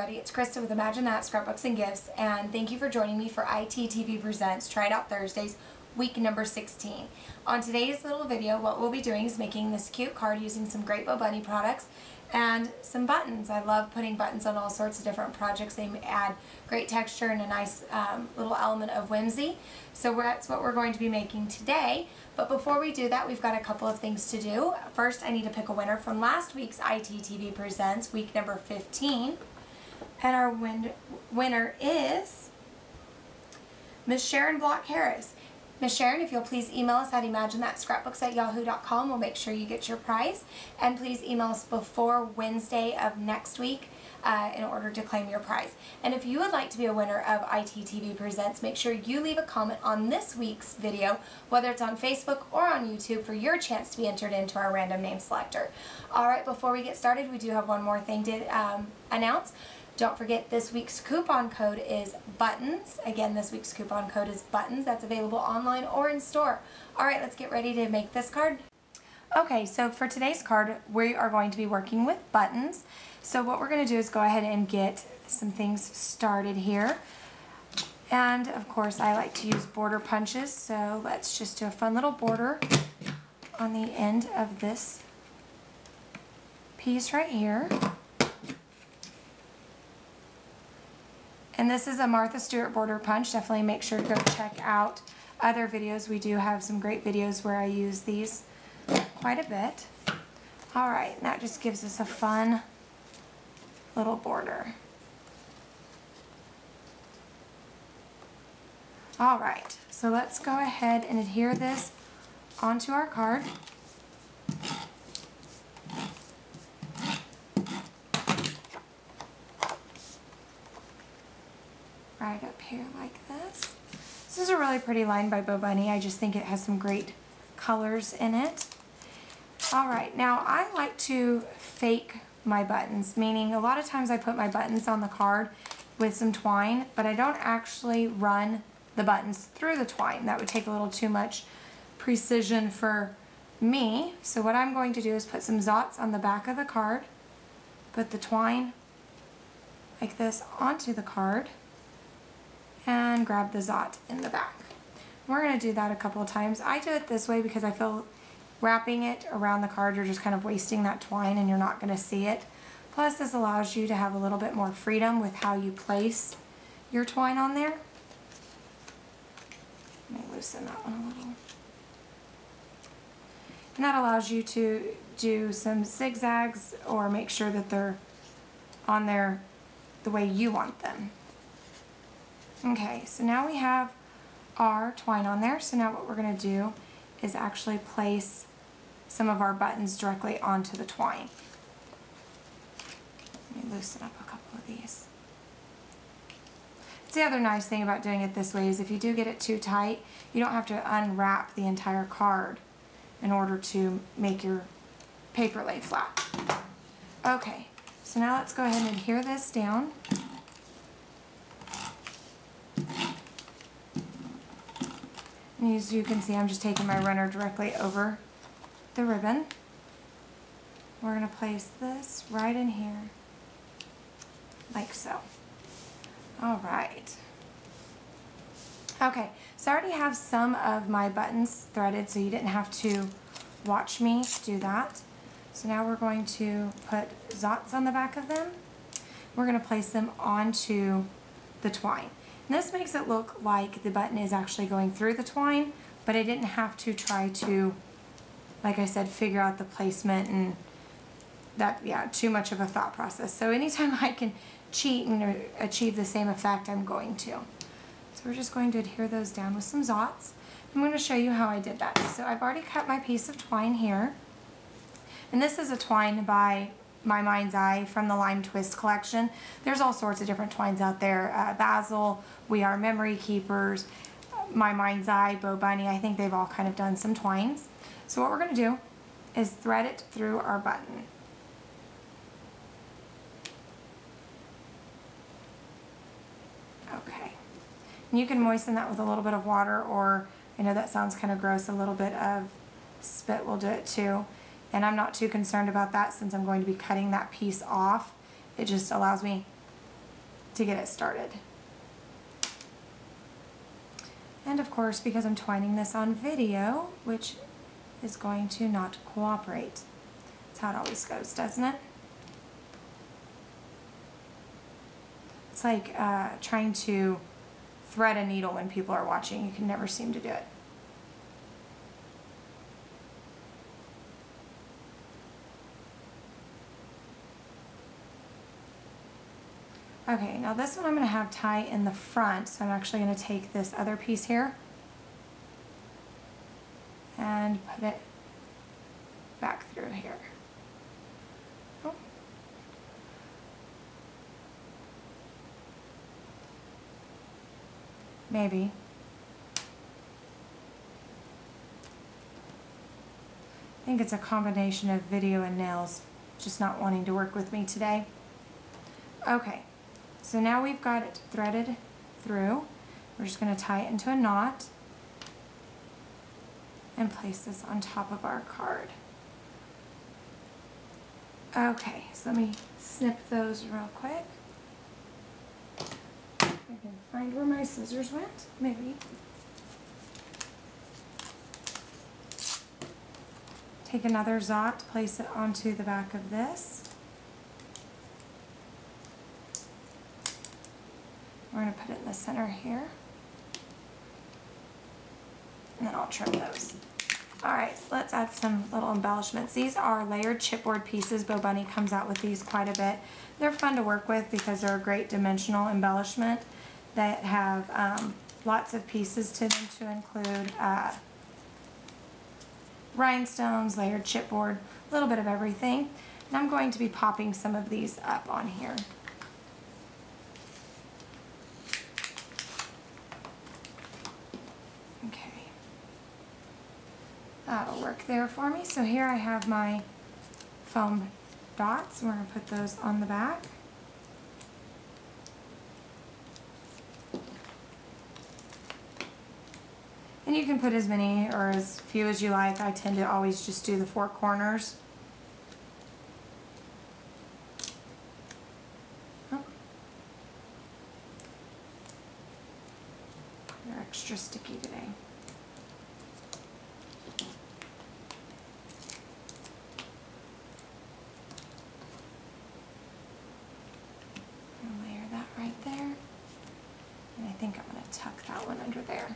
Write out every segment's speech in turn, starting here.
everybody, it's Krista with Imagine That Scrapbooks and Gifts, and thank you for joining me for ITTV Presents Try It Out Thursdays, week number 16. On today's little video, what we'll be doing is making this cute card using some Great Bow Bunny products and some buttons. I love putting buttons on all sorts of different projects. They add great texture and a nice little element of whimsy. So that's what we're going to be making today. But before we do that, we've got a couple of things to do. First, I need to pick a winner from last week's ITTV Presents, week number 15. And our winner is Miss Sharon Block Harris. Miss Sharon, if you'll please email us at imaginethatscrapbooks@yahoo.com, we'll make sure you get your prize. And please email us before Wednesday of next week in order to claim your prize. And if you would like to be a winner of ITTV Presents, make sure you leave a comment on this week's video, whether it's on Facebook or on YouTube, for your chance to be entered into our random name selector. Alright, before we get started, we do have one more thing to announce. Don't forget, this week's coupon code is BUTTONS. Again, this week's coupon code is BUTTONS. That's available online or in store. Alright, let's get ready to make this card. Okay, so for today's card, we are going to be working with buttons. So what we're going to do is go ahead and get some things started here. And of course, I like to use border punches, so let's just do a fun little border on the end of this piece right here. And this is a Martha Stewart border punch. Definitely make sure to go check out other videos. We do have some great videos where I use these quite a bit. Alright, and that just gives us a fun little border. Alright, so let's go ahead and adhere this onto our card. Right up here like this. This is a really pretty line by Bow Bunny. I just think it has some great colors in it. Alright, now I like to fake my buttons, meaning a lot of times I put my buttons on the card with some twine, but I don't actually run the buttons through the twine. That would take a little too much precision for me. So what I'm going to do is put some Zots on the back of the card, put the twine like this onto the card, and grab the Zot in the back. We're going to do that a couple of times. I do it this way because I feel wrapping it around the card, you're just kind of wasting that twine and you're not going to see it. Plus, this allows you to have a little bit more freedom with how you place your twine on there. Let me loosen that one a little. And that allows you to do some zigzags or make sure that they're on there the way you want them. Okay, so now we have our twine on there. So now what we're going to do is actually place some of our buttons directly onto the twine. Let me loosen up a couple of these. The other nice thing about doing it this way is if you do get it too tight, you don't have to unwrap the entire card in order to make your paper lay flat. Okay, so now let's go ahead and adhere this down. And as you can see, I'm just taking my runner directly over the ribbon. We're going to place this right in here, like so. Alright. Okay, so I already have some of my buttons threaded, so you didn't have to watch me do that. So now we're going to put Zots on the back of them. We're going to place them onto the twine. And this makes it look like the button is actually going through the twine, but I didn't have to try to, like I said, figure out the placement and that, yeah, too much of a thought process. So anytime I can cheat and achieve the same effect, I'm going to. So we're just going to adhere those down with some Zots. I'm going to show you how I did that. So I've already cut my piece of twine here. And this is a twine by My Mind's Eye from the Lime Twist collection. There's all sorts of different twines out there. Basil, We Are Memory Keepers, My Mind's Eye, Bow Bunny. I think they've all kind of done some twines. So what we're going to do is thread it through our button. Okay. And you can moisten that with a little bit of water, or I know that sounds kind of gross, a little bit of spit will do it too. And I'm not too concerned about that since I'm going to be cutting that piece off. It just allows me to get it started. And of course, because I'm twining this on video, which is going to not cooperate. That's how it always goes, doesn't it? It's like trying to thread a needle when people are watching. You can never seem to do it. Okay, now this one I'm going to have tie in the front, so I'm actually going to take this other piece here and put it back through here. Oh. Maybe. I think it's a combination of video and nails just not wanting to work with me today. Okay. So now we've got it threaded through. We're just going to tie it into a knot and place this on top of our card. Okay, so let me snip those real quick. I can find where my scissors went, maybe. Take another Zot, place it onto the back of this. We're going to put it in the center here. And then I'll trim those. Alright, so let's add some little embellishments. These are layered chipboard pieces. Bo Bunny comes out with these quite a bit. They're fun to work with because they're a great dimensional embellishment that have lots of pieces to them to include rhinestones, layered chipboard, a little bit of everything. And I'm going to be popping some of these up on here. That'll work there for me. So here I have my foam dots. We're going to put those on the back. And you can put as many or as few as you like. I tend to always just do the 4 corners. Oh. They're extra sticky today. Right there, and I think I'm going to tuck that one under there.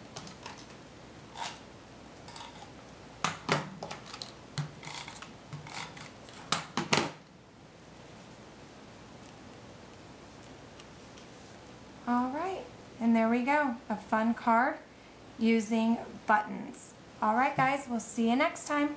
All right, and there we go, a fun card using buttons. All right guys, we'll see you next time.